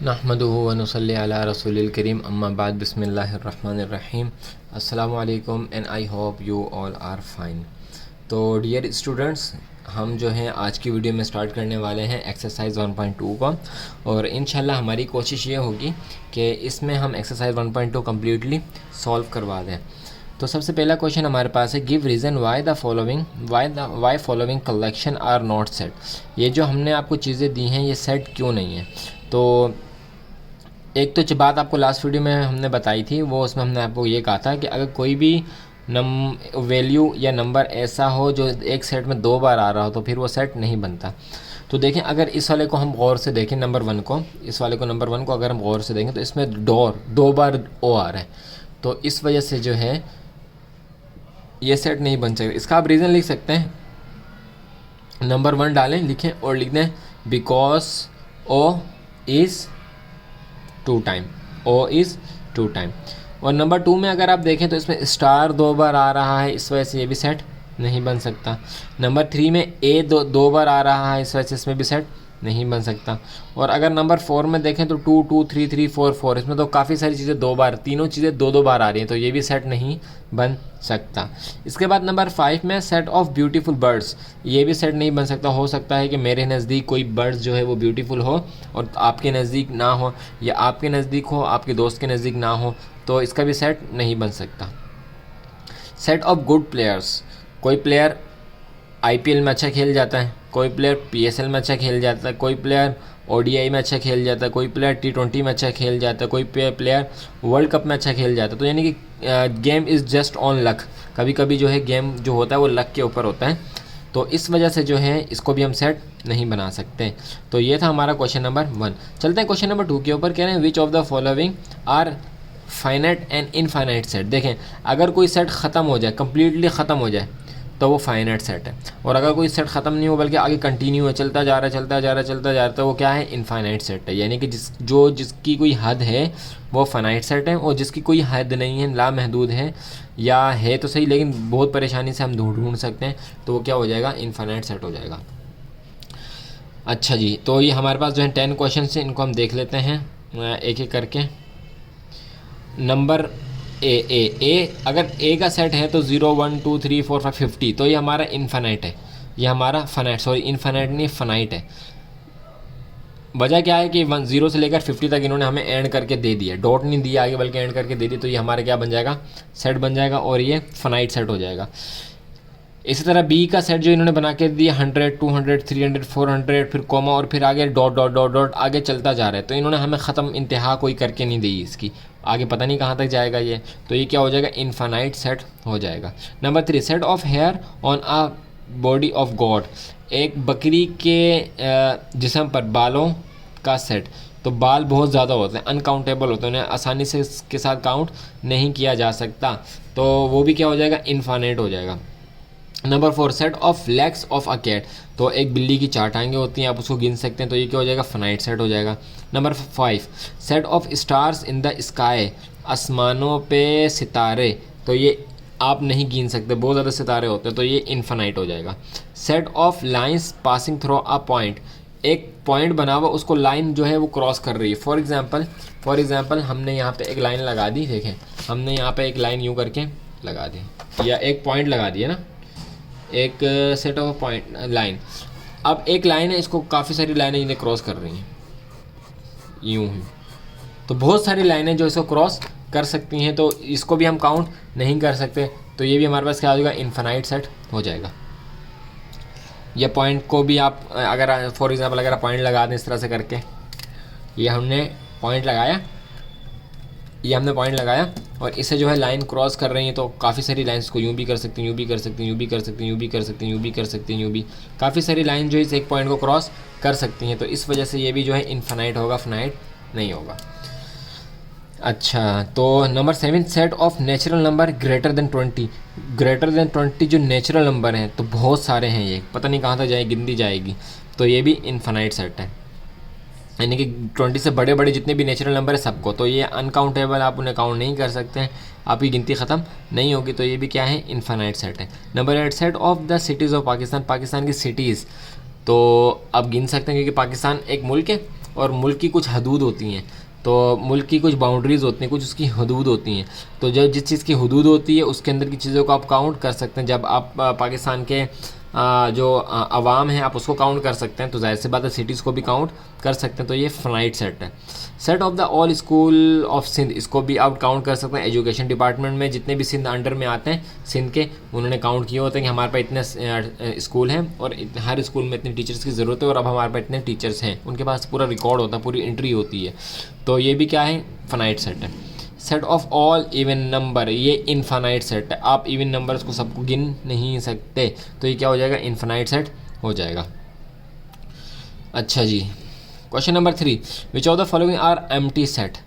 नहमदुहु व नुसल्ली अला रसूलिल करीम अम्मा बाद बिस्मिल्लाहिर्रहमानिर्रहीम। अस्सलामु अलैकुम and I hope you all are fine. तो डियर स्टूडेंट्स, हम जो हैं आज की वीडियो में स्टार्ट करने वाले हैं एक्सरसाइज 1.2 को, और इंशाल्लाह हमारी कोशिश ये होगी कि इसमें हम एक्सरसाइज 1.2 कम्प्लीटली सॉल्व करवा दें। तो सबसे पहला क्वेश्चन हमारे पास है, give reason why following collection are not set. ये जो हमने आपको चीज़ें दी हैं ये सेट क्यों नहीं है। तो एक तो बात आपको लास्ट वीडियो में हमने बताई थी, वो उसमें हमने आपको ये कहा था कि अगर कोई भी वैल्यू या नंबर ऐसा हो जो एक सेट में 2 बार आ रहा हो तो फिर वो सेट नहीं बनता। तो देखें, अगर इस वाले को हम गौर से देखें, नंबर वन को अगर हम गौर से देखें तो इसमें 2 बार ओ आ रहा है, तो इस वजह से जो है ये सेट नहीं बन सकता। इसका आप रीज़न लिख सकते हैं, नंबर 1 डालें, लिखें और लिख दें because O is 2 time, O is 2 time. और नंबर 2 में अगर आप देखें तो इसमें स्टार 2 बार आ रहा है, इस वजह से ये भी सेट नहीं बन सकता। नंबर 3 में ए दो बार आ रहा है, इस वजह से इसमें भी सेट नहीं बन सकता। और अगर नंबर 4 में देखें तो 2 2 3 3 4 4, इसमें तो काफ़ी सारी चीज़ें 2 बार, तीनों चीज़ें 2 बार आ रही हैं, तो ये भी सेट नहीं बन सकता। इसके बाद नंबर 5 में सेट ऑफ ब्यूटीफुल बर्ड्स, ये भी सेट नहीं बन सकता। हो सकता है कि मेरे नज़दीक कोई बर्ड्स जो है वो ब्यूटीफुल हो और आपके नज़दीक ना हो, या आपके नज़दीक हो आपके दोस्त के नज़दीक ना हो, तो इसका भी सेट नहीं बन सकता। सेट ऑफ गुड प्लेयर्स, कोई प्लेयर आईपीएल में अच्छा खेल जाता है, कोई प्लेयर पीएसएल में अच्छा खेल जाता है, कोई प्लेयर ओडीआई में अच्छा खेल जाता है, कोई प्लेयर टी20 में अच्छा खेल जाता है, कोई प्लेयर वर्ल्ड कप में अच्छा खेल जाता है। तो यानी कि game is just on luck, कभी कभी जो है गेम जो होता है वो लक के ऊपर होता है, तो इस वजह से जो है इसको भी हम सेट नहीं बना सकते। तो ये था हमारा क्वेश्चन नंबर 1। चलते हैं क्वेश्चन नंबर 2 के ऊपर। कह रहे हैं which of the following are finite and infinite set. देखें, अगर कोई सेट ख़त्म हो जाए, कम्प्लीटली ख़त्म हो जाए, तो वो फाइनाइट सेट है, और अगर कोई सेट ख़त्म नहीं हो बल्कि आगे कंटिन्यू है, चलता जा रहा है, तो वो क्या है, इनफाइनाइट सेट है। यानी कि जिसकी कोई हद है वो फाइनाइट सेट है, और जिसकी कोई हद नहीं है, लामहदूद है, या है तो सही लेकिन बहुत परेशानी से हम ढूंढ सकते हैं, तो वो क्या हो जाएगा, इनफाइनाइट सेट हो जाएगा। अच्छा जी, तो ये हमारे पास जो है 10 क्वेश्चन है, इनको हम देख लेते हैं एक एक करके। नंबर ए अगर ए का सेट है तो 0 1 2 3 4 5 50, तो ये हमारा इनफाइनाइट है, ये हमारा इनफाइनाइट नहीं फाइनाइट है। वजह क्या है कि 0 से लेकर 50 तक इन्होंने हमें एंड करके दे दिया, डॉट नहीं दिया आगे बल्कि एंड करके दे दिया, तो ये हमारा क्या बन जाएगा, सेट बन जाएगा, और ये फाइनाइट सेट हो जाएगा। इसी तरह बी का सेट जो इन्होंने बना के दिया 100 200 300 400, फिर कॉमा और फिर आगे डॉट डॉट डॉट डॉट आगे चलता जा रहा है, तो इन्होंने हमें ख़त्म इंतहा कोई करके नहीं दी इसकी, आगे पता नहीं कहाँ तक जाएगा ये, तो ये क्या हो जाएगा, इनफाइनाइट सेट हो जाएगा। Number 3, set of hair on a body of goat, एक बकरी के जिस्म पर बालों का सेट, तो बाल बहुत ज़्यादा होते हैं, अनकाउंटेबल होते हैं, उन्हें आसानी से इसके साथ काउंट नहीं किया जा सकता, तो वो भी क्या हो जाएगा, इनफाइनाइट हो जाएगा। Number 4, set of legs of a cat, तो एक बिल्ली की 4 टांगें होती हैं, आप उसको गिन सकते हैं, तो ये क्या हो जाएगा, फाइनाइट सेट हो जाएगा। Number 5, set of stars in the sky, आसमानों पे सितारे, तो ये आप नहीं गिन सकते, बहुत ज़्यादा सितारे होते हैं, तो ये इनफाइनाइट हो जाएगा। Set of lines passing through a point, एक पॉइंट बना हुआ उसको लाइन जो है वो क्रॉस कर रही है। फॉर एग्जांपल हमने यहाँ पे एक लाइन लगा दी, देखें हमने यहाँ पे एक लाइन यूँ करके लगा दी, या एक पॉइंट लगा दिया ना, एक सेट ऑफ पॉइंट लाइन। अब एक लाइन है, इसको काफ़ी सारी लाइनें इन्हें क्रॉस कर रही हैं यूँ ही, तो बहुत सारी लाइनें जो इसको क्रॉस कर सकती हैं, तो इसको भी हम काउंट नहीं कर सकते, तो ये भी हमारे पास क्या हो जाएगा, इनफाइनाइट सेट हो जाएगा। या पॉइंट को भी आप अगर फॉर एग्जांपल अगर आप पॉइंट लगा दें इस तरह से करके, ये हमने पॉइंट लगाया और इससे जो है लाइन क्रॉस कर रही हैं, तो काफ़ी सारी लाइंस को यूँ भी कर सकती हैं, यूँ भी कर सकती हैं, यूँ भी कर सकती हैं, यूँ भी कर सकती हैं, यूँ भी कर सकती हैं, यूँ भी, काफ़ी सारी लाइन जो इस एक पॉइंट को क्रॉस कर सकती हैं, तो इस वजह से ये भी जो है इनफाइनाइट होगा, फाइनाइट नहीं होगा। अच्छा, तो number 7, set of natural number greater than 20 जो नेचुरल नंबर हैं, तो बहुत सारे हैं, ये पता नहीं कहाँ तक जाएगी, गिनती जाएगी, तो ये भी इनफाइनाइट सेट है। यानी कि 20 से बड़े बड़े जितने भी नेचुरल नंबर है सबको, तो ये अनकाउंटेबल, आप उन्हें काउंट नहीं कर सकते हैं, आपकी गिनती ख़त्म नहीं होगी, तो ये भी क्या है, इनफाइनाइट सेट है। Number 8, set of the cities of Pakistan, Pakistan की सिटीज़, तो आप गिन सकते हैं क्योंकि पाकिस्तान एक मुल्क है, और मुल्क की कुछ हदूद होती हैं, तो मुल्क की कुछ बाउंड्रीज़ होती हैं, कुछ उसकी हदूद होती हैं। तो जो जिस चीज़ की हदूद होती है उसके अंदर की चीज़ों को आप काउंट कर सकते हैं। जब आप पाकिस्तान के जो अवाम है आप उसको काउंट कर सकते हैं, तो जाहिर सी बात है सिटीज़ को भी काउंट कर सकते हैं। तो ये फाइनाइट सेट है। Set of the all school of Sindh, इसको भी आप काउंट कर सकते हैं। एजुकेशन डिपार्टमेंट में जितने भी सिंध अंडर में आते हैं सिंध के, उन्होंने काउंट किए होते हैं कि हमारे पास इतने स्कूल हैं और हर स्कूल में इतने टीचर्स की ज़रूरत है और अब हमारे पास इतने टीचर्स हैं, उनके पास पूरा रिकॉर्ड होता है, पूरी एंट्री होती है। तो ये भी क्या है, फाइनाइट सेट है। Set of all even number, ये इनफाइनाइट सेट है। आप इवन नंबर्स को सबको गिन नहीं सकते, तो ये क्या हो जाएगा, इनफाइनाइट सेट हो जाएगा। अच्छा जी, question number 3, which of the following are empty set.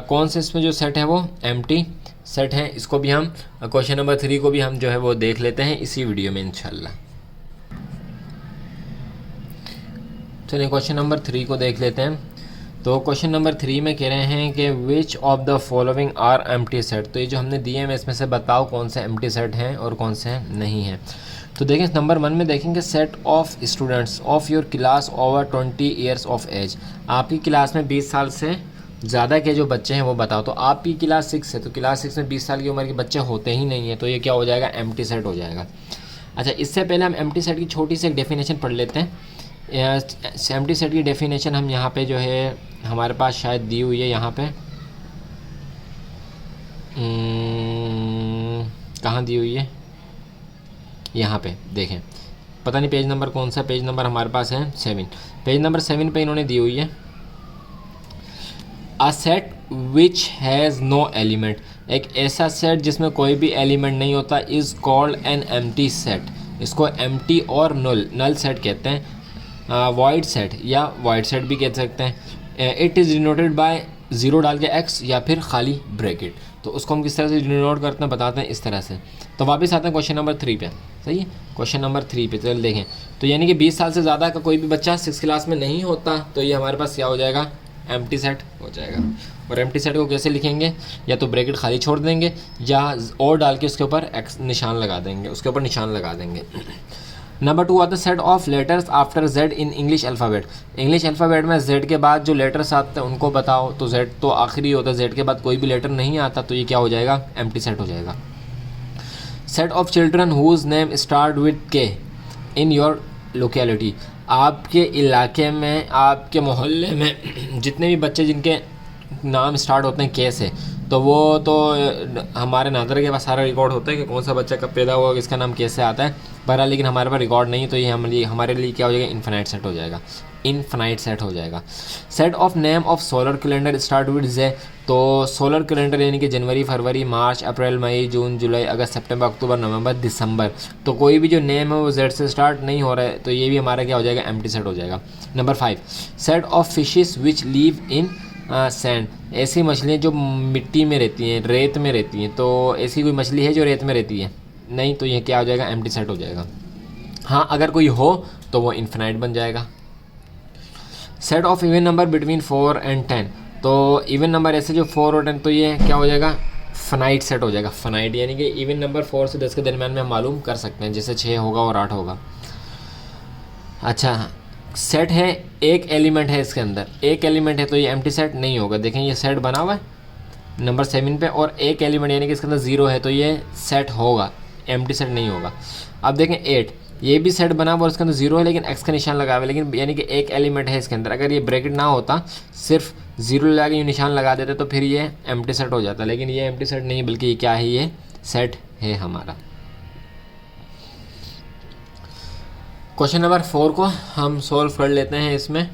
कौन से इसमें जो सेट है वो एम्प्टी सेट है। इसको भी हम क्वेश्चन नंबर 3 को भी हम जो है वो देख लेते हैं इसी वीडियो में इंशाल्लाह। चलिए क्वेश्चन नंबर 3 को देख लेते हैं। तो क्वेश्चन नंबर 3 में कह रहे हैं कि which of the following are empty set. तो ये जो हमने दिए हैं इसमें से बताओ कौन से एम्प्टी सेट हैं और कौन से नहीं हैं। तो देखें नंबर 1 में देखेंगे set of students of your class over 20 years of age. आपकी क्लास में 20 साल से ज़्यादा के जो बच्चे हैं वो बताओ। तो आपकी क्लास 6 है, तो क्लास 6 में 20 साल की उम्र के बच्चे होते ही नहीं हैं, तो ये क्या हो जाएगा, एम्प्टी सेट हो जाएगा। अच्छा, इससे पहले हम एम्प्टी सेट की छोटी सी एक डेफिनेशन पढ़ लेते हैं। एम्प्टी सेट की डेफिनेशन हम यहाँ पे जो है हमारे पास शायद दी हुई है, यहाँ पे कहाँ दी हुई है, यहाँ पे देखें, पता नहीं पेज नंबर कौन सा, पेज नंबर हमारे पास है 7, पेज नंबर 7 पे इन्होंने दी हुई है। A set which has no element, एक ऐसा सेट जिसमें कोई भी एलिमेंट नहीं होता, is called an empty set. इसको एम्प्टी और नल सेट कहते हैं। वॉइड सेट या वॉइड सेट भी कह सकते हैं। इट इज़ डिनोटेड बाय 0 डाल के x या फिर खाली ब्रैकेट। तो उसको हम किस तरह से डिनोट करते हैं बताते हैं इस तरह से। तो वापस आते हैं क्वेश्चन नंबर 3 पे, सही है, क्वेश्चन नंबर 3 पे चल देखें। तो यानी कि 20 साल से ज़्यादा का कोई भी बच्चा 6 क्लास में नहीं होता, तो ये हमारे पास क्या हो जाएगा, एम्प्टी सेट हो जाएगा। और एम्प्टी सेट को कैसे लिखेंगे, या तो ब्रैकेट खाली छोड़ देंगे या और डाल के उसके ऊपर x निशान लगा देंगे, उसके ऊपर निशान लगा देंगे। नंबर 2 आता है set of letters after Z in English alphabet. English alphabet में Z के बाद जो लेटर्स आते हैं उनको बताओ। तो Z तो आखिरी होता है, Z के बाद कोई भी लेटर नहीं आता, तो ये क्या हो जाएगा, एम्प्टी सेट हो जाएगा। Set of children whose name start with K in your locality. आपके इलाके में, आपके मोहल्ले में जितने भी बच्चे जिनके नाम स्टार्ट होते हैं K से, तो वो तो हमारे नादर के पास सारा रिकॉर्ड होता है कि कौन सा बच्चा कब पैदा हुआ, किसका नाम कैसे आता है, पर लेकिन हमारे पास रिकॉर्ड नहीं है, तो ये हमारे लिए क्या हो जाएगा, इनफाइनाइट सेट हो जाएगा, इनफाइनाइट सेट हो जाएगा। Set of name of solar calendar start with Z। तो सोलर कैलेंडर यानी कि जनवरी, फरवरी, मार्च, अप्रैल, मई, जून, जुलाई, अगस्त, सितंबर, अक्टूबर, नवंबर, दिसंबर, तो कोई भी जो नेम है वो Z से स्टार्ट नहीं हो रहा है, तो ये भी हमारा क्या हो जाएगा, एम्प्टी सेट हो जाएगा। Number 5, set of fishes which leave in sand. ऐसी मछलियाँ जो मिट्टी में रहती हैं, रेत में रहती हैं, तो ऐसी कोई मछली है जो रेत में रहती है, नहीं, तो ये क्या हो जाएगा, एम्प्टी सेट हो जाएगा। हाँ, अगर कोई हो तो वो इनफाइनाइट बन जाएगा। Set of even number between 4 and 10। तो इवन नंबर ऐसे जो 4 और 10, तो ये क्या हो जाएगा, फाइनाइट सेट हो जाएगा। फाइनाइट यानी कि इवन नंबर 4 से 10 के दरमियान में हम मालूम कर सकते हैं, जैसे 6 होगा और 8 होगा। अच्छा, सेट है, एक एलिमेंट है इसके अंदर, एक एलिमेंट है, तो ये एम्प्टी सेट नहीं होगा। देखें ये सेट बना हुआ है नंबर 7 पे, और एक एलिमेंट यानी कि इसके अंदर 0 है, तो ये सेट होगा, एम्प्टी सेट नहीं होगा। अब देखें 8, ये भी सेट बना हुआ और इसके अंदर 0 है, लेकिन x का निशान लगा हुआ है, लेकिन यानी कि एक एलिमेंट है इसके अंदर। अगर ये ब्रैकेट ना होता, सिर्फ 0 लगा के निशान लगा देते, तो फिर ये एम्प्टी सेट हो जाता, लेकिन ये एम्प्टी सेट नहीं, बल्कि ये क्या है, ये सेट है हमारा। क्वेश्चन नंबर 4 को हम सॉल्व कर लेते हैं। इसमें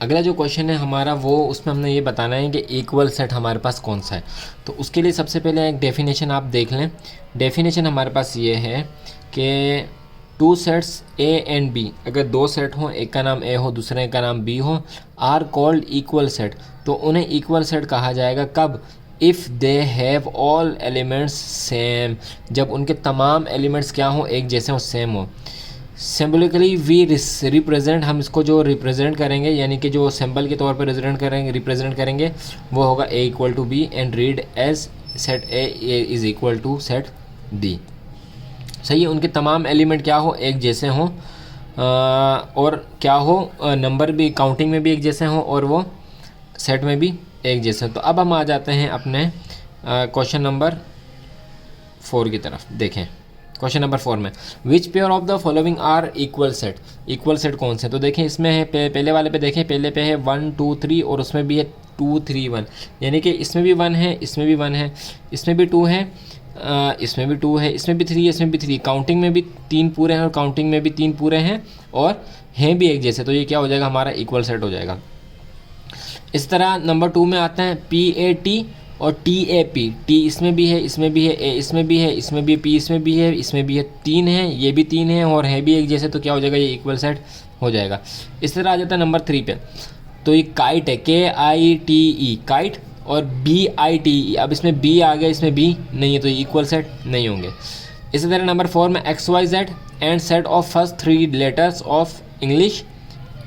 अगला जो क्वेश्चन है हमारा वो, उसमें हमने ये बताना है कि इक्वल सेट हमारे पास कौन सा है। तो उसके लिए सबसे पहले एक डेफिनेशन आप देख लें। डेफिनेशन हमारे पास ये है कि 2 सेट्स A and B, अगर 2 सेट हों, एक का नाम A हो, दूसरे का नाम B हो, आर कॉल्ड इक्वल सेट। तो उन्हें इक्वल सेट कहा जाएगा कब, if they have all elements same, जब उनके तमाम एलिमेंट्स क्या हों, एक जैसे हो, सेम हो। सिम्बलिकली वी रिप्रेजेंट, हम इसको जो रिप्रेजेंट करेंगे, यानी कि जो सिंबल के तौर पर रिप्रेजेंट करेंगे वो होगा A equal to B and read as set A is equal to set D। सही है, उनके तमाम एलिमेंट क्या हो, एक जैसे हों, और क्या हो, नंबर भी काउंटिंग में भी एक जैसे हों और वो सेट में भी एक जैसे। तो अब हम आ जाते हैं अपने क्वेश्चन नंबर 4 की तरफ। देखें क्वेश्चन नंबर 4 में which pair of the following are equal set. Equal set कौन से, तो देखें इसमें है पहले वाले पे देखें, पहले पे है 1 2 3 और उसमें भी है 2 3 1, यानी कि इसमें भी 1 है, इसमें भी 1 है, इसमें भी 2 है, इसमें भी 2 है, इसमें भी 3 है, इसमें भी 3, काउंटिंग में भी 3 पूरे हैं और काउंटिंग में भी 3 पूरे हैं और हैं भी एक जैसे। तो ये क्या हो जाएगा, हमारा इक्वल सेट हो जाएगा। इस तरह नंबर 2 में आता है PAT और TAP। टी इसमें भी है, इसमें भी है, ए इसमें भी है, इसमें भी, पी इसमें भी है, इसमें भी है, 3 है, ये भी 3 है और है भी एक जैसे। तो क्या हो जाएगा, ये इक्वल सेट हो जाएगा। इस तरह आ जाता है नंबर 3 पे, तो ये काइट है, KITE काइट और BITE। अब इसमें B आ गया, इसमें B नहीं है, तो ये इक्वल सेट नहीं होंगे। इसी तरह नंबर 4 में XYZ and set of first 3 letters of English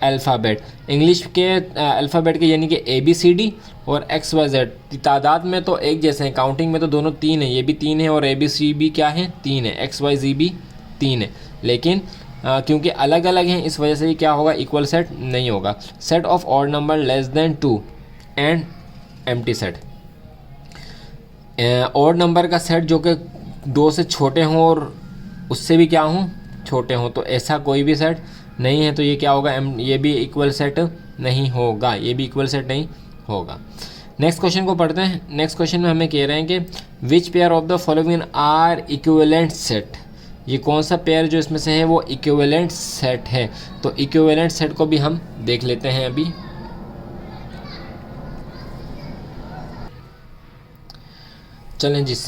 alphabet. English के अल्फ़ाबेट के यानी कि ABCD और XYZ तादाद में तो एक जैसे हैं, काउंटिंग में तो दोनों 3 हैं, ये भी 3 है और ABC भी क्या है, 3 है, XYZ भी 3 है, लेकिन क्योंकि अलग अलग हैं इस वजह से ये क्या होगा, इक्वल सेट नहीं होगा। Set of odd number less then 2 and empty set. Odd number का सेट जो कि 2 से छोटे हों और उससे भी क्या हों, छोटे हों, तो ऐसा कोई भी सेट नहीं है, तो ये क्या होगा, ये भी इक्वल सेट नहीं होगा, ये भी इक्वल सेट नहीं होगा। नेक्स्ट क्वेश्चन को पढ़ते हैं। नेक्स्ट क्वेश्चन में हमें कह रहे हैं कि which pair of the following are equivalent set. ये कौन सा पेयर जो इसमें से है वो इक्विवेलेंट सेट है। तो इक्विवेलेंट सेट को भी हम देख लेते हैं अभी। चलें जिस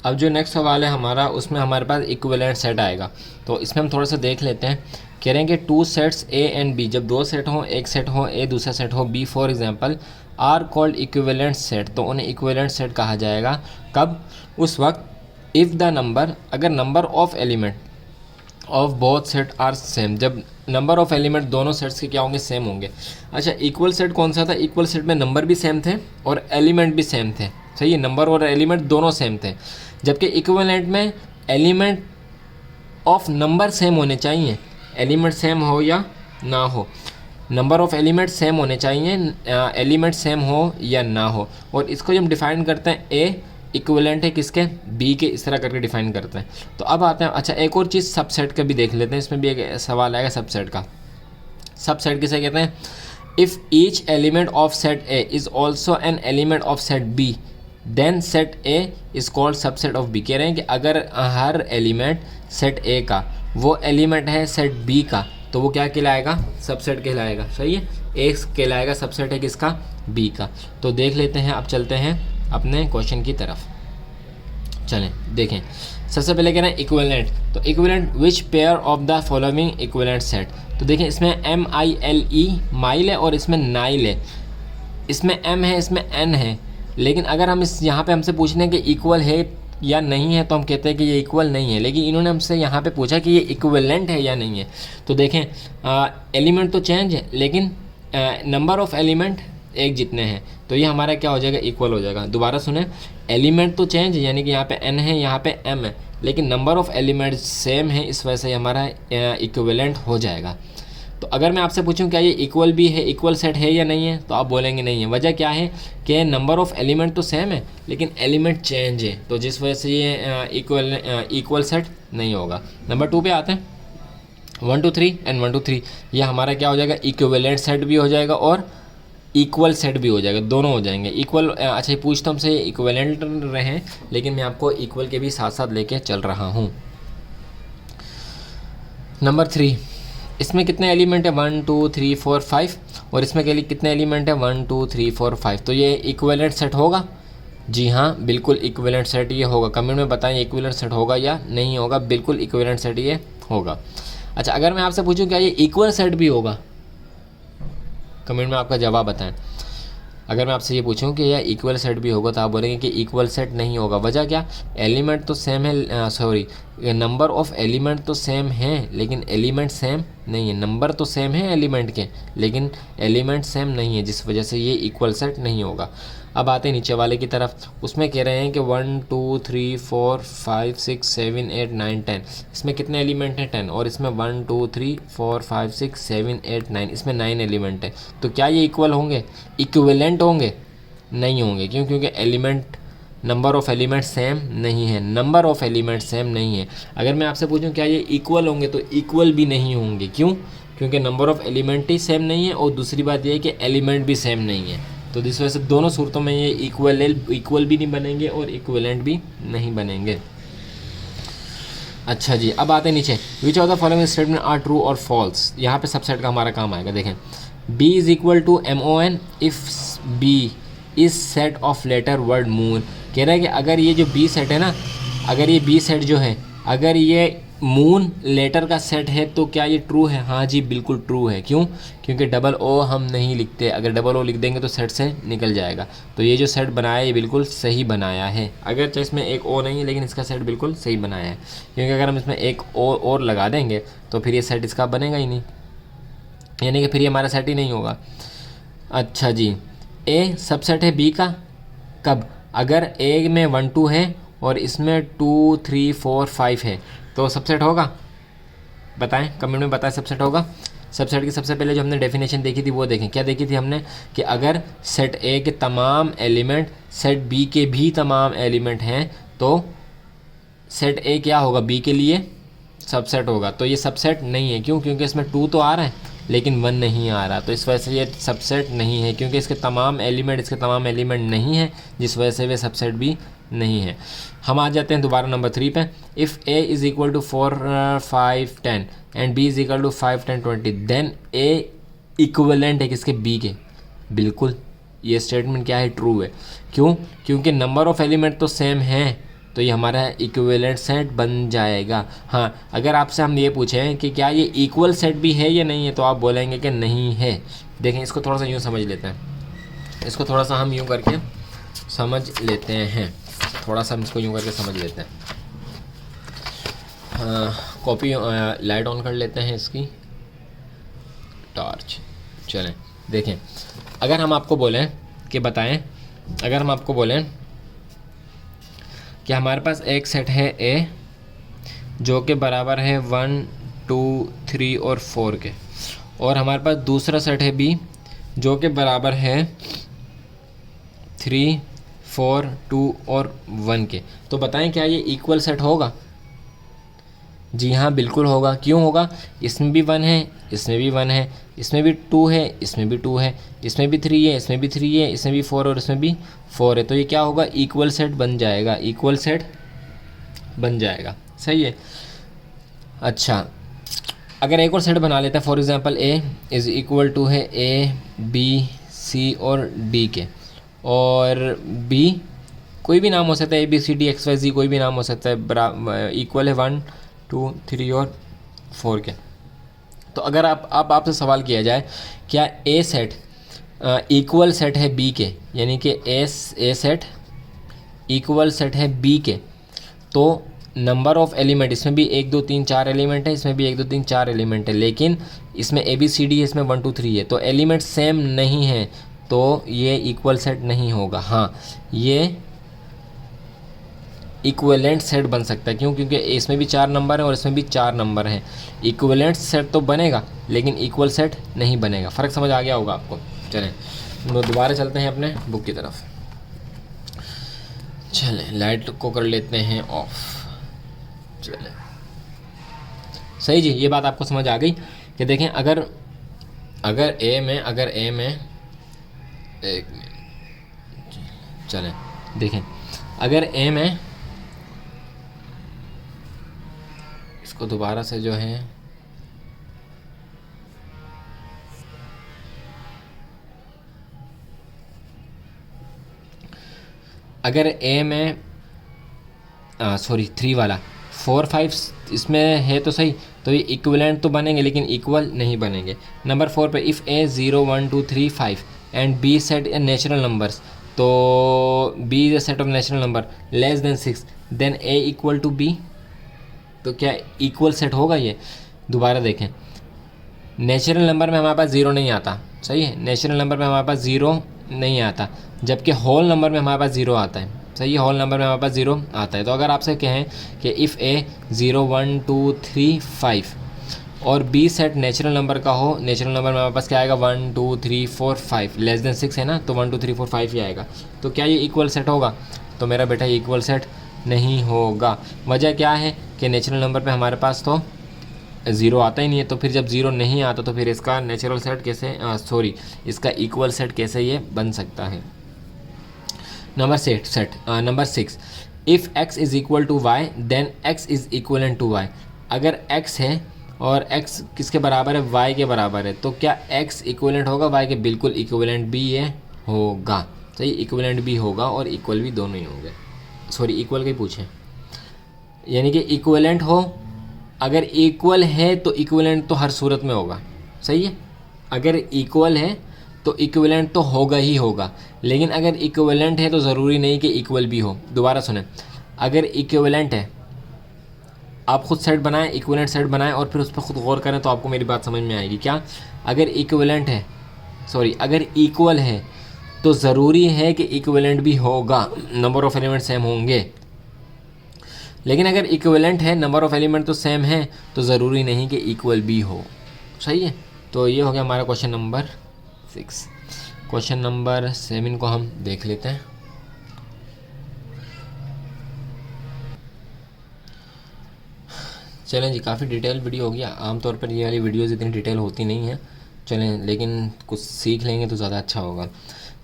अब जो नेक्स्ट सवाल है हमारा, उसमें हमारे पास इक्विवेलेंट सेट आएगा, तो इसमें हम थोड़ा सा देख लेते हैं। कह रहे हैं कि 2 सेट्स A एंड B, जब 2 सेट हों, एक सेट हो A, दूसरा सेट हो B for example, are called equivalent set, तो उन्हें इक्विवेलेंट सेट कहा जाएगा। कब, उस वक्त इफ़ द नंबर, अगर number of element of both set are same, जब नंबर ऑफ एलिमेंट दोनों सेट्स के क्या होंगे, सेम होंगे। अच्छा, इक्वल सेट कौन सा था, इक्वल सेट में नंबर भी सेम थे और एलिमेंट भी सेम थे, सही है, नंबर और एलिमेंट दोनों सेम थे। जबकि इक्विवेलेंट में एलिमेंट ऑफ नंबर सेम होने चाहिए, एलिमेंट सेम हो या ना हो, नंबर ऑफ एलिमेंट सेम होने चाहिए, एलिमेंट सेम हो या ना हो। और इसको हम डिफाइन करते हैं, ए इक्विवेलेंट है किसके, बी के, इस तरह करके डिफाइन करते हैं। तो अब आते हैं, अच्छा एक और चीज़ सबसेट का भी देख लेते हैं, इसमें भी एक सवाल आएगा सबसेट का। सबसेट किसे कहते हैं, if each element of set A is also an element of set B then set A is called subset of B. कह रहे हैं कि अगर हर एलिमेंट सेट ए का वो एलिमेंट है सेट बी का, तो वो क्या कहलाएगा, सबसेट कहलाएगा, सही है, ए कहलाएगा, सबसेट है किसका, बी का। तो देख लेते हैं, अब चलते हैं अपने क्वेश्चन की तरफ। चलें देखें, सबसे पहले कह रहे हैं इक्विवेलेंट, तो equivalent which pair of the following equivalent set. तो देखें इसमें MILE माइल है और इसमें नाइल है, इसमें M है, इसमें N है, लेकिन अगर हम इस यहाँ पे हमसे पूछने कि इक्वल है या नहीं है, तो हम कहते हैं कि ये इक्वल नहीं है, लेकिन इन्होंने हमसे यहाँ पे पूछा कि ये इक्विवेलेंट है या नहीं है। तो देखें एलिमेंट तो चेंज है, लेकिन नंबर ऑफ एलिमेंट एक जितने हैं, तो ये हमारा क्या हो जाएगा, इक्वल हो जाएगा। दोबारा सुने, एलिमेंट तो चेंज है, यानी कि यहाँ पे N है, यहाँ पे M है, लेकिन नंबर ऑफ एलिमेंट सेम है, इस वजह से हमारा इक्विवेलेंट हो जाएगा। तो अगर मैं आपसे पूछूं क्या ये इक्वल भी है, इक्वल सेट है या नहीं है, तो आप बोलेंगे नहीं है। वजह क्या है कि नंबर ऑफ एलिमेंट तो सेम है लेकिन एलिमेंट चेंज है, तो जिस वजह से ये इक्वल सेट नहीं होगा। नंबर 2 पे आते हैं, 1 2 3 एंड 1 2 3, ये हमारा क्या हो जाएगा, इक्विवेलेंट सेट भी हो जाएगा और इक्वल सेट भी हो जाएगा, दोनों हो जाएंगे इक्वल। अच्छा ये पूछता हूँ हमसे इक्विवेलेंट रहे, लेकिन मैं आपको इक्वल के भी साथ साथ लेके चल रहा हूँ। नंबर 3, इसमें कितने एलिमेंट है, 1 2 3 4 5, और इसमें के लिए कितने एलिमेंट है, 1 2 3 4 5, तो ये इक्विवेलेंट सेट होगा। जी हाँ, बिल्कुल इक्विवेलेंट सेट ये होगा। कमेंट में बताएं इक्विवेलेंट सेट होगा या नहीं होगा, बिल्कुल इक्विवेलेंट सेट ये होगा। अच्छा अगर मैं आपसे पूछूं क्या ये इक्वल सेट भी होगा, कमेंट में आपका जवाब बताएं। अगर मैं आपसे ये पूछूं कि यह इक्वल सेट भी होगा, तो आप बोलेंगे कि इक्वल सेट नहीं होगा। वजह क्या, एलिमेंट तो सेम है, नंबर ऑफ एलिमेंट तो सेम हैं लेकिन एलिमेंट सेम नहीं है। नंबर तो सेम है एलिमेंट के लेकिन एलिमेंट सेम नहीं है, जिस वजह से ये इक्वल सेट नहीं होगा। अब आते हैं नीचे वाले की तरफ, उसमें कह रहे हैं कि 1 2 3 4 5 6 7 8 9 10, इसमें कितने एलिमेंट हैं 10, और इसमें 1 2 3 4 5 6 7 8 9, इसमें 9 एलिमेंट है। तो क्या ये इक्वल होंगे, इक्विवेलेंट होंगे? नहीं होंगे। क्यों? क्योंकि element, number of element same नहीं है, नंबर ऑफ एलिमेंट सेम नहीं है। अगर मैं आपसे पूछूं क्या ये इक्वल होंगे, तो इक्वल भी नहीं होंगे। क्यों? क्योंकि number of element he same नहीं है, और दूसरी बात ये है कि एलिमेंट भी सेम नहीं है। तो इस वजह से दोनों सूरतों में ये इक्वल भी नहीं बनेंगे और इक्विवेलेंट भी नहीं बनेंगे। अच्छा जी, अब आते हैं नीचे, which of the following statement are true और फॉल्स। यहाँ पे सबसेट का हमारा काम आएगा। देखें, B is equal to MON if B is set of letter word moon. कह रहा है कि अगर ये जो B सेट है ना, अगर ये B सेट जो है, अगर ये मून लेटर का सेट है तो क्या ये ट्रू है? हाँ जी, बिल्कुल ट्रू है। क्यों? क्योंकि डबल ओ हम नहीं लिखते, अगर डबल ओ लिख देंगे तो सेट से निकल जाएगा। तो ये जो सेट बनाया है ये बिल्कुल सही बनाया है। अगर चाहे इसमें एक ओ नहीं है लेकिन इसका सेट बिल्कुल सही बनाया है, क्योंकि अगर हम इसमें एक ओ और लगा देंगे तो फिर ये सेट इसका बनेगा ही नहीं, यानी कि फिर ये हमारा सेट ही नहीं होगा। अच्छा जी, ए सबसेट है बी का कब? अगर ए में 1 2 है और इसमें 2 3 4 5 है तो सबसेट होगा? बताएं, कमेंट में बताएं सबसेट होगा। सबसेट की सबसे पहले जो हमने डेफिनेशन देखी थी वो देखें, क्या देखी थी हमने कि अगर सेट ए के तमाम एलिमेंट सेट बी के भी तमाम एलिमेंट हैं तो सेट ए क्या होगा? बी के लिए सबसेट होगा। तो ये सबसेट नहीं है। क्यों? क्योंकि इसमें 2 तो आ रहा है लेकिन 1 नहीं आ रहा, तो इस वजह से ये सबसेट नहीं है, क्योंकि इसके तमाम एलिमेंट नहीं हैं, जिस वजह से वे सबसेट भी नहीं है। हम आ जाते हैं दोबारा नंबर 3 पे। If A is equal to 4 5 10 and B is equal to 5 10 20 then A equivalent है किसके? बी के। बिल्कुल, ये स्टेटमेंट क्या है? ट्रू है। क्यों? क्योंकि नंबर ऑफ एलिमेंट तो सेम हैं, तो ये हमारा इक्विवेलेंट सेट बन जाएगा। हाँ, अगर आपसे हम ये पूछें कि क्या ये इक्वल सेट भी है या नहीं है, तो आप बोलेंगे कि नहीं है। देखें, इसको थोड़ा सा यूँ समझ लेते हैं, इसको थोड़ा सा हम यूँ करके समझ लेते हैं, थोड़ा सा हम इसको यूँ करके समझ लेते हैं। कॉपी लाइट ऑन कर लेते हैं, इसकी टॉर्च। चलें देखें, अगर हम आपको बोलें कि बताएं, अगर हम आपको बोलें कि हमारे पास एक सेट है ए जो कि बराबर है 1 2 3 और 4 के, और हमारे पास दूसरा सेट है बी जो कि बराबर है 3 4 2 और 1 के, तो बताएं क्या ये इक्वल सेट होगा? जी हाँ, बिल्कुल होगा। क्यों होगा? इसमें भी 1 है, इसमें भी 1 है, इसमें भी 2 है, इसमें भी 2 है, इसमें भी 3 है, इसमें भी 3 है, इसमें भी 4 और इसमें भी 4 है। तो ये क्या होगा? इक्वल सेट बन जाएगा, इक्वल सेट बन जाएगा। सही है। अच्छा, अगर एक और सेट बना लेते हैं, for example A is equal to है ए बी सी और डी के, और बी कोई भी नाम हो सकता है, A B C D X Y Z कोई भी नाम हो सकता है, इक्वल है 1 2 3 और 4 के। तो अगर आपसे सवाल किया जाए क्या ए सेट इक्वल सेट है बी के, यानी कि ए सेट इक्वल सेट है बी के, तो नंबर ऑफ एलिमेंट, इसमें भी 1 2 3 4 एलिमेंट है, इसमें भी 1 2 3 4 एलिमेंट है, लेकिन इसमें ए बी सी डी है, इसमें 1 2 3 है, तो एलिमेंट सेम नहीं है, तो ये इक्वल सेट नहीं होगा। हाँ, ये इक्विवेलेंट सेट बन सकता है। क्यों? क्योंकि इसमें भी 4 नंबर है और इसमें भी 4 नंबर हैं। इक्विवेलेंट सेट तो बनेगा लेकिन इक्वल सेट नहीं बनेगा। फ़र्क समझ आ गया होगा आपको। चलें दोबारा चलते हैं अपने बुक की तरफ। चलें लाइट को कर लेते हैं ऑफ। चलें, सही जी, ये बात आपको समझ आ गई कि देखें, अगर ए में एक मिनट, चलें देखें, अगर ए में, इसको दोबारा से जो है अगर ए में 3 वाला 4 5 इसमें है तो सही, तो ये इक्विवेलेंट तो बनेंगे लेकिन इक्वल नहीं बनेंगे। नंबर 4 पे if A 0 1 2 3 5 and B set A natural numbers, तो B is a set of natural number less than 6 then A equal to B. तो क्या इक्वल सेट होगा ये? दोबारा देखें, नेचुरल नंबर में हमारे पास ज़ीरो नहीं आता, सही है, नेचुरल नंबर में हमारे पास ज़ीरो नहीं आता, जबकि होल नंबर में हमारे पास ज़ीरो आता है, सही है, होल नंबर में हमारे पास ज़ीरो आता है। तो अगर आपसे कहें कि इफ़ ए 0 1 2 3 5 और बी सेट नेचुरल नंबर का हो, नेचुरल नंबर में हमारे पास क्या आएगा 1 2 3 4 5, लेस देन 6 है ना, तो 1 2 3 4 5 ही आएगा। तो क्या ये इक्वल सेट होगा? तो मेरा बेटा इक्वल सेट नहीं होगा। वजह क्या है कि नेचुरल नंबर पे हमारे पास तो ज़ीरो आता ही नहीं है, तो फिर जब ज़ीरो नहीं आता तो फिर इसका नेचुरल सेट कैसे इसका इक्वल सेट कैसे ये बन सकता है? Number 6, if x is equal to Y then x is equivalent to Y. अगर x है और x किसके बराबर है? y के बराबर है, तो क्या x इक्वलेंट होगा y के? बिल्कुल इक्वलेंट भी ये होगा, सही, इक्वलेंट भी होगा और इक्वल भी दोनों ही होंगे। इक्वल के ही पूछें, यानी कि इक्वलेंट हो, अगर इक्वल है तो इक्वलेंट तो हर सूरत में होगा, सही है, अगर इक्वल है तो इक्विवेलेंट तो होगा ही होगा, लेकिन अगर इक्विवेलेंट है तो ज़रूरी नहीं कि इक्वल भी हो। दोबारा सुने, अगर इक्विवेलेंट है, आप खुद सेट बनाएं, इक्विवेलेंट सेट बनाएं और फिर उस पर खुद गौर करें तो आपको मेरी बात समझ में आएगी। क्या? अगर इक्विवेलेंट है, अगर इक्वल है तो ज़रूरी है कि इक्विवेलेंट भी होगा, नंबर ऑफ़ एलिमेंट सेम होंगे। लेकिन अगर इक्विवेलेंट है, नंबर ऑफ़ एलिमेंट तो सेम है, तो ज़रूरी नहीं कि इक्वल भी हो, सही है। तो ये हो गया हमारा क्वेश्चन नंबर 6। क्वेश्चन नंबर 7 को हम देख लेते हैं। चलें जी, काफ़ी डिटेल वीडियो हो गया। आमतौर पर ये वाली वीडियोस इतनी डिटेल होती नहीं है, चलें, लेकिन कुछ सीख लेंगे तो ज़्यादा अच्छा होगा।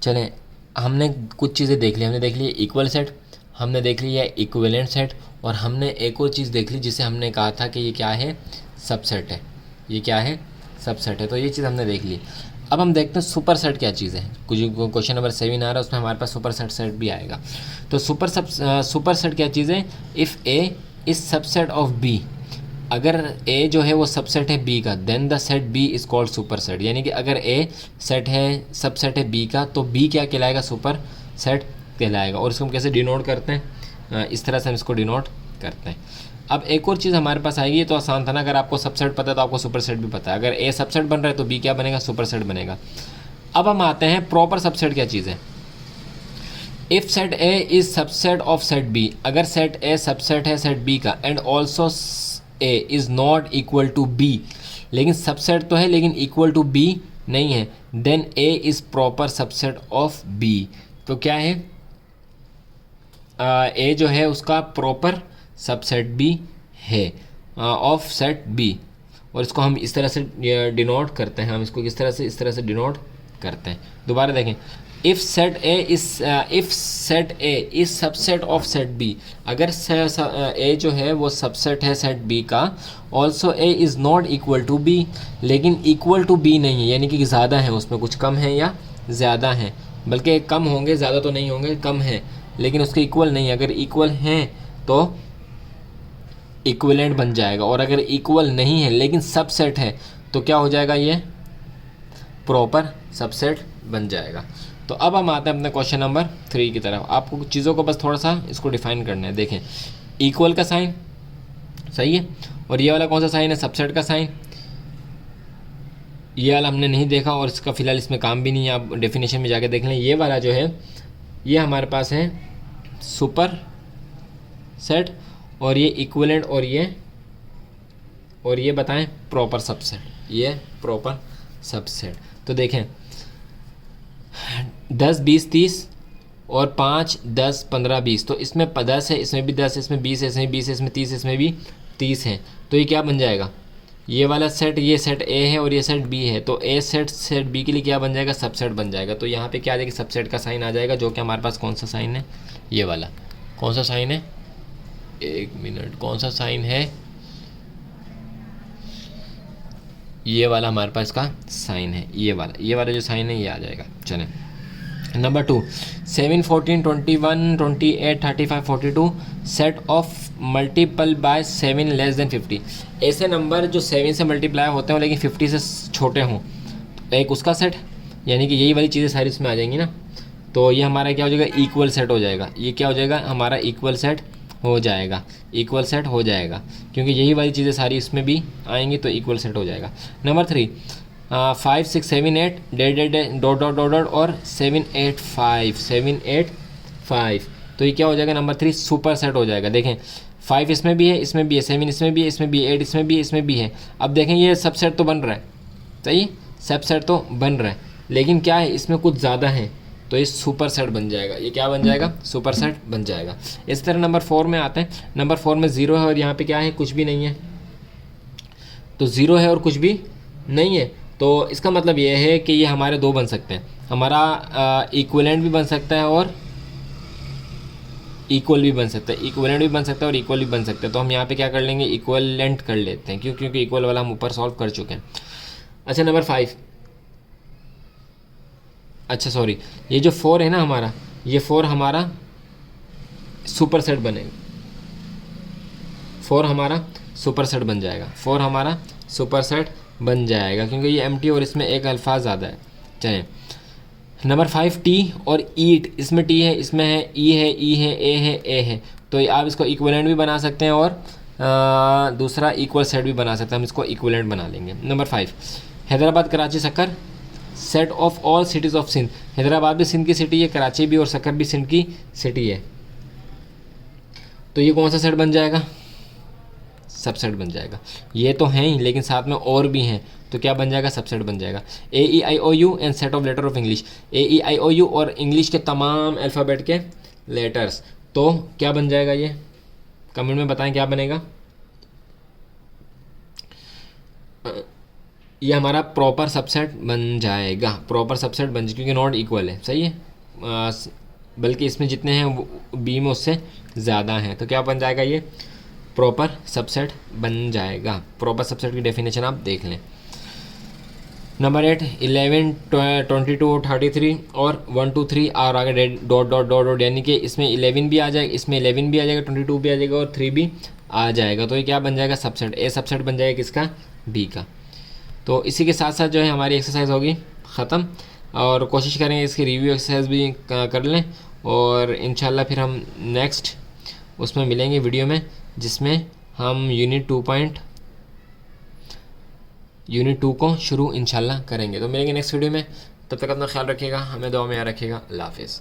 चलें, हमने कुछ चीज़ें देख ली, हमने देख ली इक्वल सेट, हमने देख लिया इक्विवेलेंट सेट, और हमने एक और चीज़ देख ली जिसे हमने कहा था कि ये क्या है? सबसेट है। ये क्या है? सबसेट है। तो ये चीज़ हमने देख ली। अब हम देखते हैं सुपर सेट क्या चीज़ है। कुछ क्वेश्चन नंबर 7 आ रहा है, उसमें हमारे पास सुपर सेट भी आएगा। तो सुपर सेट क्या चीज़ है? If A is subset of B, अगर ए जो है वो सबसेट है बी का, then the set B is called super set. यानी कि अगर ए सेट है, सबसेट है बी का, तो बी क्या कहलाएगा? सुपर सेट कहलाएगा। और इसको हम कैसे डिनोट करते हैं? इस तरह से हम इसको डिनोट करते हैं। अब एक और चीज़ हमारे पास आएगी, ये तो आसान था ना, अगर आपको सबसेट पता है तो आपको सुपर सेट भी पता है। अगर ए सबसेट बन रहा है तो बी क्या बनेगा? सुपर सेट बनेगा। अब हम आते हैं प्रॉपर सबसेट क्या चीज़ है। If set A is subset of set B, अगर सेट ए सबसेट है सेट बी का, and also A is not equal to B, लेकिन सबसेट तो है लेकिन इक्वल टू बी नहीं है, then A is proper subset of B. तो क्या है? ए जो है उसका प्रॉपर सबसेट भी है ऑफ सेट बी, और इसको हम इस तरह से डिनोट करते हैं। हम इसको किस तरह से? इस तरह से डिनोट करते हैं। दोबारा देखें, if set A is subset of set B, अगर ए जो है वो सबसेट है सेट बी का, also A is not equal to B, लेकिन इक्वल टू बी नहीं है, यानी कि ज़्यादा है, उसमें कुछ कम है या ज़्यादा है, बल्कि कम होंगे, ज़्यादा तो नहीं होंगे, कम है, लेकिन उसके इक्वल नहीं है। अगर इक्वल हैं तो इक्विवेलेंट बन जाएगा, और अगर इक्वल नहीं है लेकिन सबसेट है तो क्या हो जाएगा? ये प्रॉपर सबसेट बन जाएगा। तो अब हम आते हैं अपने क्वेश्चन नंबर 3 की तरफ। आपको कुछ चीज़ों को बस थोड़ा सा इसको डिफाइन करना है। देखें, इक्वल का साइन, सही है, और ये वाला कौन सा साइन है? सबसेट का साइन। ये वाला हमने नहीं देखा और इसका फ़िलहाल इसमें काम भी नहीं है, आप डेफिनेशन में जाके देख लें। ये वाला जो है ये हमारे पास है सुपर सेट, और ये इक्विवेलेंट, और ये बताएं प्रॉपर सबसेट, ये प्रॉपर सबसेट। तो देखें 10 20 30 और 5 10 15 20, तो इसमें 10 है, इसमें भी 10 है, इसमें 20 है, इसमें 20 है, इसमें 30 है, इसमें भी 30 है। तो ये क्या बन जाएगा? ये वाला सेट, ये सेट ए है और ये सेट बी है, तो ए सेट बी के लिए क्या बन जाएगा? सबसेट बन जाएगा। तो यहाँ पे क्या आ जाएगा? सबसेट का साइन आ जाएगा, जो कि हमारे पास कौन सा साइन है? ये वाला। कौन सा साइन है? एक मिनट, कौन सा साइन है? ये वाला हमारे पास का साइन है, ये वाला जो साइन है ये आ जाएगा। चलें, number 2, 7 14 21 28 35 42 set of multiple bye 7 less than 50। ऐसे नंबर जो 7 से मल्टीप्लाई होते हो लेकिन 50 से छोटे हों, तो एक उसका सेट, यानी कि यही वाली चीज़ें सारी इसमें आ जाएंगी ना। तो ये हमारा क्या हो जाएगा? इक्वल सेट हो जाएगा। ये क्या हो जाएगा? हमारा इक्वल सेट हो जाएगा, इक्वल सेट हो जाएगा, क्योंकि यही वाली चीज़ें सारी इसमें भी आएंगी तो इक्वल सेट हो जाएगा। Number 3, 5 6 7 8 dead dead dot dot dot dot और 7 8 5, तो ये क्या हो जाएगा, नंबर 3 सुपर सेट हो जाएगा। देखें 5 इसमें भी है, इसमें भी है, 7 इसमें भी है, इसमें भी है, 8 इसमें भी है, इसमें भी है। अब देखें ये सबसेट तो बन रहा है, सही, सबसेट तो बन रहा है, लेकिन क्या है इसमें कुछ ज़्यादा है, तो ये सुपर सेट बन जाएगा। ये क्या बन जाएगा, सुपर सेट बन जाएगा। इस तरह नंबर 4 में आते हैं। नंबर 4 में 0 है और यहाँ पे क्या है, कुछ भी नहीं है, तो 0 है और कुछ भी नहीं है, तो इसका मतलब ये है कि ये हमारे दो बन सकते हैं, हमारा इक्विवेलेंट भी बन सकता है और इक्वल भी बन सकता है, इक्विवेलेंट भी बन सकता है और इक्वल भी बन सकता है। तो हम यहाँ पे क्या कर लेंगे, इक्विवेलेंट कर लेते हैं, क्यों, क्योंकि इक्वल वाला हम ऊपर सॉल्व कर चुके हैं। अच्छा नंबर 5, अच्छा सॉरी, ये जो 4 है ना हमारा, ये 4 हमारा सुपर सेट बनेगा, 4 हमारा सुपर सेट बन जाएगा, 4 हमारा सुपर सेट बन जाएगा, क्योंकि ये एम्प्टी और इसमें एक अल्फाज ज़्यादा है। चलें नंबर 5 टी और ईट, इसमें टी है, इसमें है ई है, ई है, ए है, ए है, तो आप इसको इक्विवेलेंट भी बना सकते हैं और दूसरा इक्वल सेट भी बना सकते हैं, हम इसको इक्विवेलेंट बना लेंगे। Number 5, Hyderabad Karachi Sukkur set of all cities of Sindh, Hyderabad भी सिंध की सिटी है, कराची भी और सक्कर भी सिंध की सिटी है, तो ये कौन सा सेट बन जाएगा, सबसेट बन जाएगा। ये तो हैं ही लेकिन साथ में और भी हैं, तो क्या बन जाएगा, सबसेट बन जाएगा। AEIOU and set of letter of English, AEIOU और इंग्लिश के तमाम अल्फ़ाबेट के लेटर्स, तो क्या बन जाएगा, ये कमेंट में बताएं क्या बनेगा। ये हमारा प्रॉपर सबसेट बन जाएगा, प्रॉपर सबसेट बन जाएगा, क्योंकि नॉट इक्वल है, सही है, बल्कि इसमें जितने हैं बी में उससे ज़्यादा हैं, तो क्या बन जाएगा, ये प्रॉपर सबसेट बन जाएगा। प्रॉपर सबसेट की डेफिनेशन आप देख लें। नंबर 8, 11 22 33 और 1 2 3 और आगे डॉट डॉट डॉट डॉट, यानी कि इसमें 11 भी आ जाएगा, इसमें 11 भी आ जाएगा, 22 भी आ जाएगा और 3 भी आ जाएगा, तो ये क्या बन जाएगा, सबसेट, ए सबसेट बन जाएगा किसका, बी का। तो इसी के साथ साथ जो है हमारी एक्सरसाइज होगी ख़त्म, और कोशिश करेंगे इसकी रिव्यू एक्सरसाइज भी कर लें, और इंशाल्लाह फिर हम नेक्स्ट उसमें मिलेंगे वीडियो में, जिसमें हम यूनिट 2 को शुरू इंशाल्लाह करेंगे। तो मिलेंगे नेक्स्ट वीडियो में, तब तक अपना ख्याल रखिएगा, हमें दुआ में याद रखिएगा। अल्लाह हाफ़िज़।